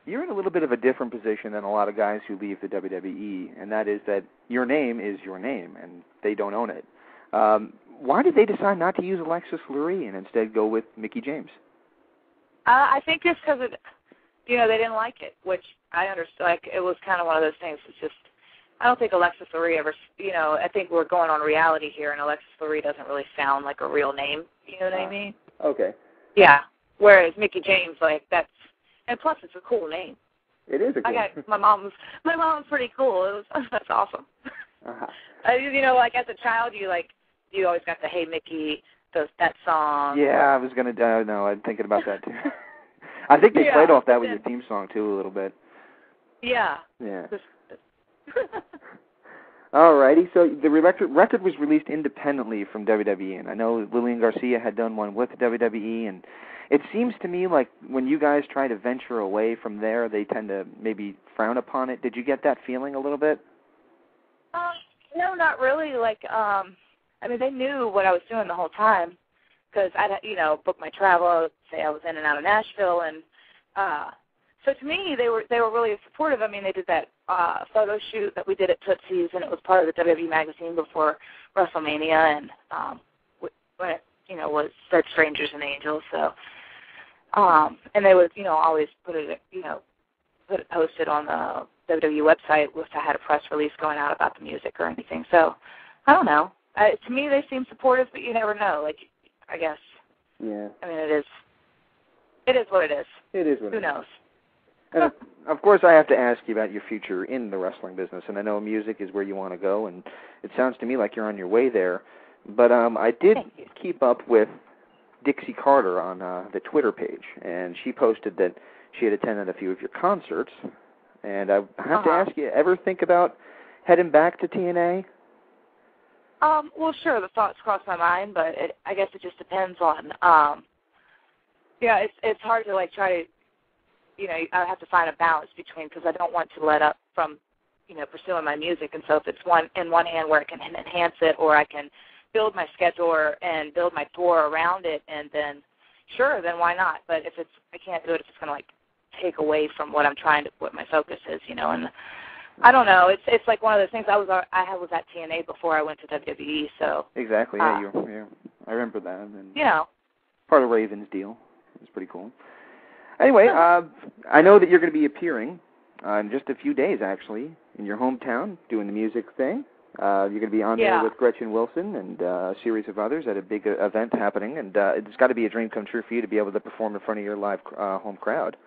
you're in a little bit of a different position than a lot of guys who leave the WWE, and that is that your name is your name, and they don't own it. Why did they decide not to use Alexis Lurie and instead go with Mickie James? I think it's because, they didn't like it, which I understood. Like, it was kind of one of those things. It's just, I don't think Alexis Lurie ever, I think we're going on reality here, and Alexis Lurie doesn't really sound like a real name. You know what I mean? Okay. Yeah. Whereas Mickie James, and plus it's a cool name. It is a cool name. My mom's pretty cool. That's awesome. Uh-huh. As a child, you always got the Hey Mickie, that song. Yeah, I was going to, no, I'm thinking about that too. I think they played off that with your theme song too a little bit. Yeah. Yeah. Alrighty, so the record was released independently from WWE, and I know Lillian Garcia had done one with WWE, and it seems to me like when you guys try to venture away from there, they tend to maybe frown upon it. Did you get that feeling a little bit? No, not really. They knew what I was doing the whole time because I'd, book my travel, say I was in and out of Nashville, and so to me, they were really supportive. I mean, they did that photo shoot that we did at Tootsie's, and it was part of the WWE magazine before WrestleMania, and when it, was Dead Strangers and Angels. So, and they would, always put it posted on the WWE website if I had a press release going out about the music or anything. So, I don't know. To me, they seem supportive, but you never know. I guess. Yeah. I mean, it is what it is. It is what it is. Who knows? And of course, I have to ask you about your future in the wrestling business, and I know music is where you want to go, and it sounds to me like you're on your way there. But I did keep up with Dixie Carter on the Twitter page, and she posted that she had attended a few of your concerts, and I have to ask you, ever think about heading back to TNA? Well, sure, the thoughts cross my mind, but I guess it just depends on, it's hard to, try to, I have to find a balance between, because I don't want to let up from, pursuing my music, and so if it's in one hand where I can enhance it, or I can build my schedule and build my tour around it, and then, sure, then why not? But if I can't do it if it's going to, take away from what what my focus is, and I don't know. It's like one of those things. I was at TNA before I went to WWE, so. Exactly. Yeah, I remember that. And part of Raven's deal. It was pretty cool. Anyway, I know that you're going to be appearing in just a few days, actually, in your hometown, doing the music thing. You're going to be on there with Gretchen Wilson and a series of others at a big event happening, and it's got to be a dream come true for you to be able to perform in front of your live home crowd.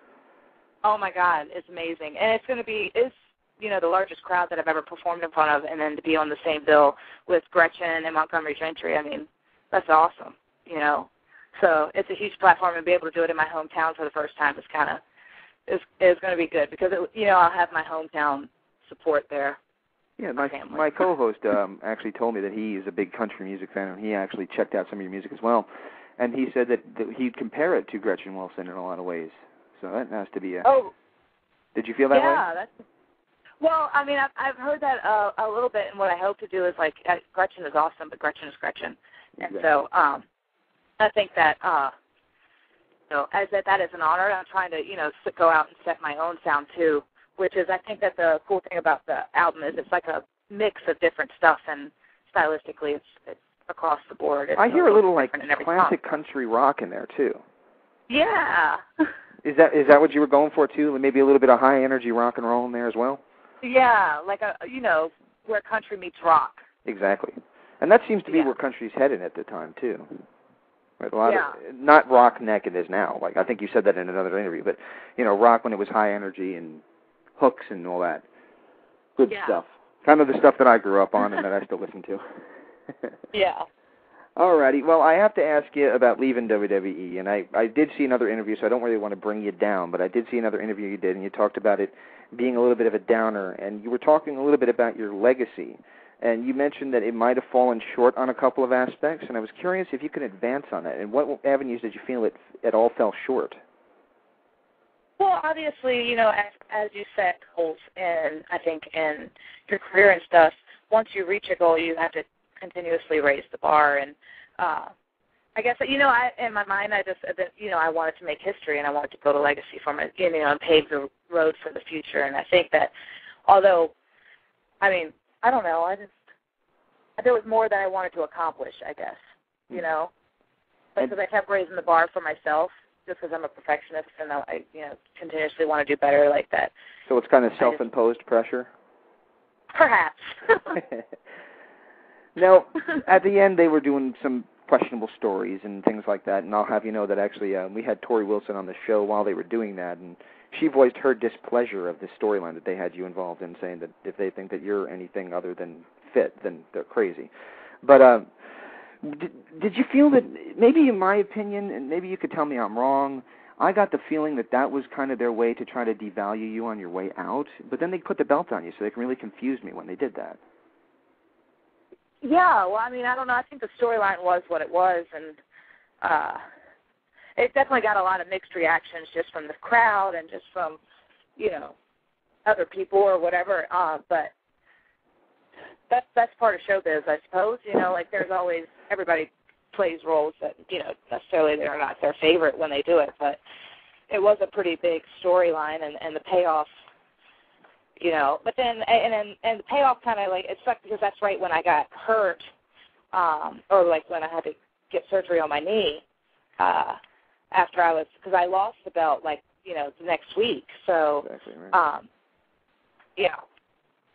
Oh my God, it's amazing, and it's going to be the largest crowd that I've ever performed in front of, and then to be on the same bill with Gretchen and Montgomery Gentry, I mean, that's awesome, So it's a huge platform, and be able to do it in my hometown for the first time is going to be good, because, I'll have my hometown support there. Yeah, my co-host actually told me that he is a big country music fan, and he actually checked out some of your music as well, and he said that he'd compare it to Gretchen Wilson in a lot of ways, so that has to be a... Oh. Did you feel that way? Yeah, well, I mean, I've heard that a little bit, and what I hope to do is, Gretchen is awesome, but Gretchen is Gretchen. And so I think that, as that is an honor, I'm trying to, go out and set my own sound, too, which is, I think that the cool thing about the album is it's like a mix of different stuff, and stylistically it's across the board. I hear a little, classic country rock in there, too. Yeah. Is that what you were going for, too? Maybe a little bit of high-energy rock and roll in there as well? Yeah, where country meets rock. Exactly. And that seems to be where country's headed at the time, too. Right? A lot of, not rock neck it is now. I think you said that in another interview, but, rock when it was high energy and hooks and all that. Good stuff. Kind of the stuff that I grew up on and that I still listen to. Yeah. Alrighty. Well, I have to ask you about leaving WWE, and I did see another interview, so I don't really want to bring you down, but I did see another interview you did, and you talked about it being a little bit of a downer, and you were talking a little bit about your legacy, and you mentioned that it might have fallen short on a couple of aspects, and I was curious if you could advance on that, and what avenues did you feel it all fell short? Well, obviously, as you set goals, and I think in your career and stuff, once you reach a goal, you have to continuously raise the bar, and I guess, in my mind, I wanted to make history and I wanted to build a legacy for my, and pave the road for the future. And I think that although, I don't know, there was more that I wanted to accomplish, I guess, because I kept raising the bar for myself just because I'm a perfectionist and I continuously want to do better like that. So it's kind of self-imposed pressure? Perhaps. Now, at the end, they were doing some questionable stories and things like that, and I'll have you know that actually we had Tori Wilson on the show while they were doing that, and she voiced her displeasure of the storyline that they had you involved in, saying that if they think that you're anything other than fit, then they're crazy. But did you feel that, maybe in my opinion, and maybe you could tell me I'm wrong, I got the feeling that that was kind of their way to try to devalue you on your way out, but then they put the belt on you, so they really confused me when they did that. Yeah, well, I don't know. I think the storyline was what it was, and it definitely got a lot of mixed reactions just from the crowd and just from, other people or whatever. But that's part of showbiz, I suppose. Like there's always, everybody plays roles that, necessarily they're not their favorite when they do it, but it was a pretty big storyline, and the payoff, but then the payoff kind of it sucked because that's right when I got hurt, or when I had to get surgery on my knee, because I lost the belt the next week. So, exactly right. Yeah.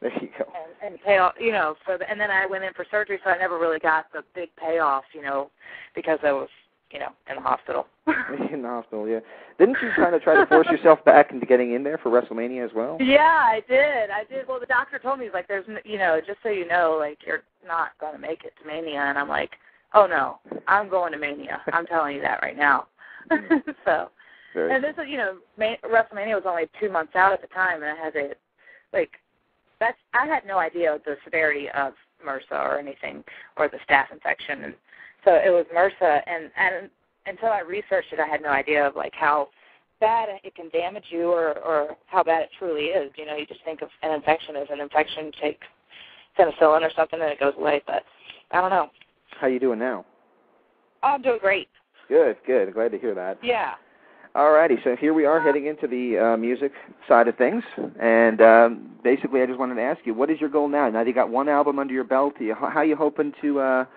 There you go. And the payoff, and then I went in for surgery, so I never really got the big payoff, because I was, in the hospital. In the hospital, yeah. Didn't you kind of try to force yourself back into getting in there for WrestleMania as well? Yeah, I did. Well, the doctor told me, he's there's, just so you know, you're not going to make it to Mania. And I'm like, oh, no, I'm going to Mania. I'm telling you that right now. So, and this is, WrestleMania was only 2 months out at the time, and I had to, I had no idea the severity of MRSA or anything, or the staph infection. And so it was MRSA, and until I researched it, I had no idea of how bad it can damage you or how bad it truly is. You just think of an infection as an infection, take penicillin or something, and it goes away. But I don't know. How you doing now? I'm doing great. Good. Glad to hear that. Yeah. All righty, so here we are heading into the music side of things, and basically I just wanted to ask you, what is your goal now? Now that you got one album under your belt, how are you hoping to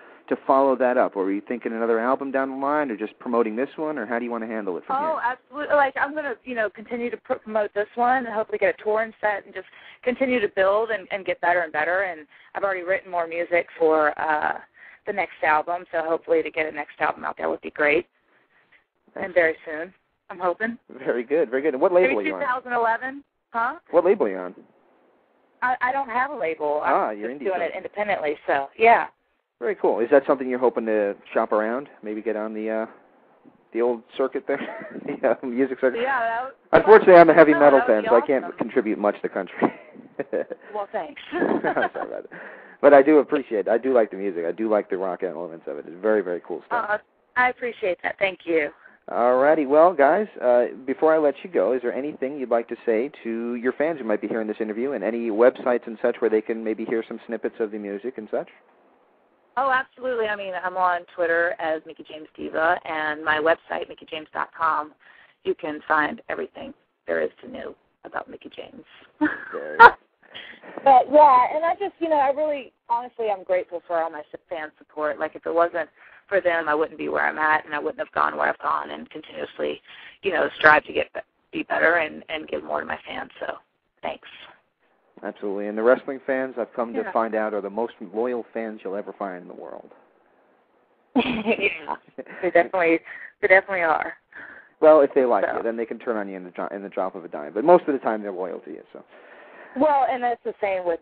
follow that up? Or are you thinking another album down the line, or just promoting this one, or how do you want to handle it from here? Oh, absolutely. I'm going to, continue to promote this one and hopefully get a touring set and just continue to build and get better and better. And I've already written more music for the next album, so hopefully to get a next album out there would be great. And very soon, I'm hoping. Very good. And what label are you on? 2011, huh? What label are you on? I don't have a label. You're just doing it independently, so, yeah. Very cool. Is that something you're hoping to shop around? Maybe get on the old circuit there, the music circuit? Yeah. Unfortunately, I'm a heavy metal fan, so I can't contribute much to country. Well, thanks. Sorry about it. But I do appreciate it. I do like the music. I do like the rock elements of it. It's very, very cool stuff. I appreciate that. Thank you. All righty. Well, guys, before I let you go, is there anything you'd like to say to your fans who might be hearing this interview, and any websites and such where they can maybe hear some snippets of the music and such? Oh, absolutely. I'm on Twitter as Mickie James Diva, and my website, MickieJames.com. You can find everything there is to know about Mickie James. But, yeah, and I just, I really, honestly, I'm grateful for all my fan support. If it wasn't for them, I wouldn't be where I'm at, and I wouldn't have gone where I've gone, and continuously, strive to be better and give more to my fans. So, thanks. Absolutely. And the wrestling fans, I've come to find out, are the most loyal fans you'll ever find in the world. Yeah, they definitely are. Well, if they like you, then they can turn on you in the drop of a dime. But most of the time, they're loyal to you. So. Well, and that's the same with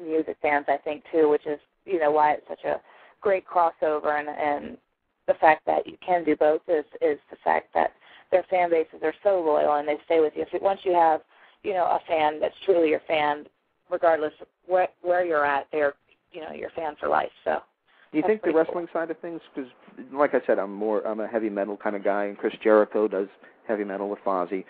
music fans, I think too, which is why it's such a great crossover, and the fact that you can do both is the fact that their fan bases are so loyal and they stay with you. Once you have a fan that's truly your fan, regardless of where you're at, they're your fan for life. So. Do you think the wrestling side of things, because like I said, I'm a heavy metal kind of guy, and Chris Jericho does heavy metal with Fozzy.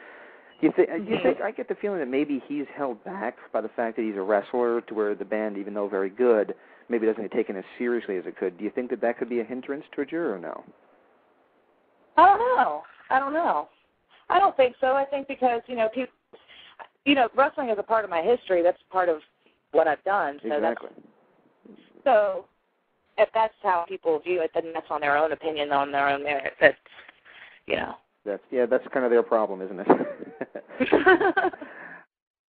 Do you think I get the feeling that maybe he's held back by the fact that he's a wrestler, to where the band, even though very good, maybe doesn't get taken as seriously as it could? Do you think that could be a hindrance towards you, or no? I don't know. I don't think so. I think because, people, wrestling is a part of my history. That's part of what I've done. So exactly. So if that's how people view it, then that's on their own opinion, on their own merit. That's, That's kind of their problem, isn't it?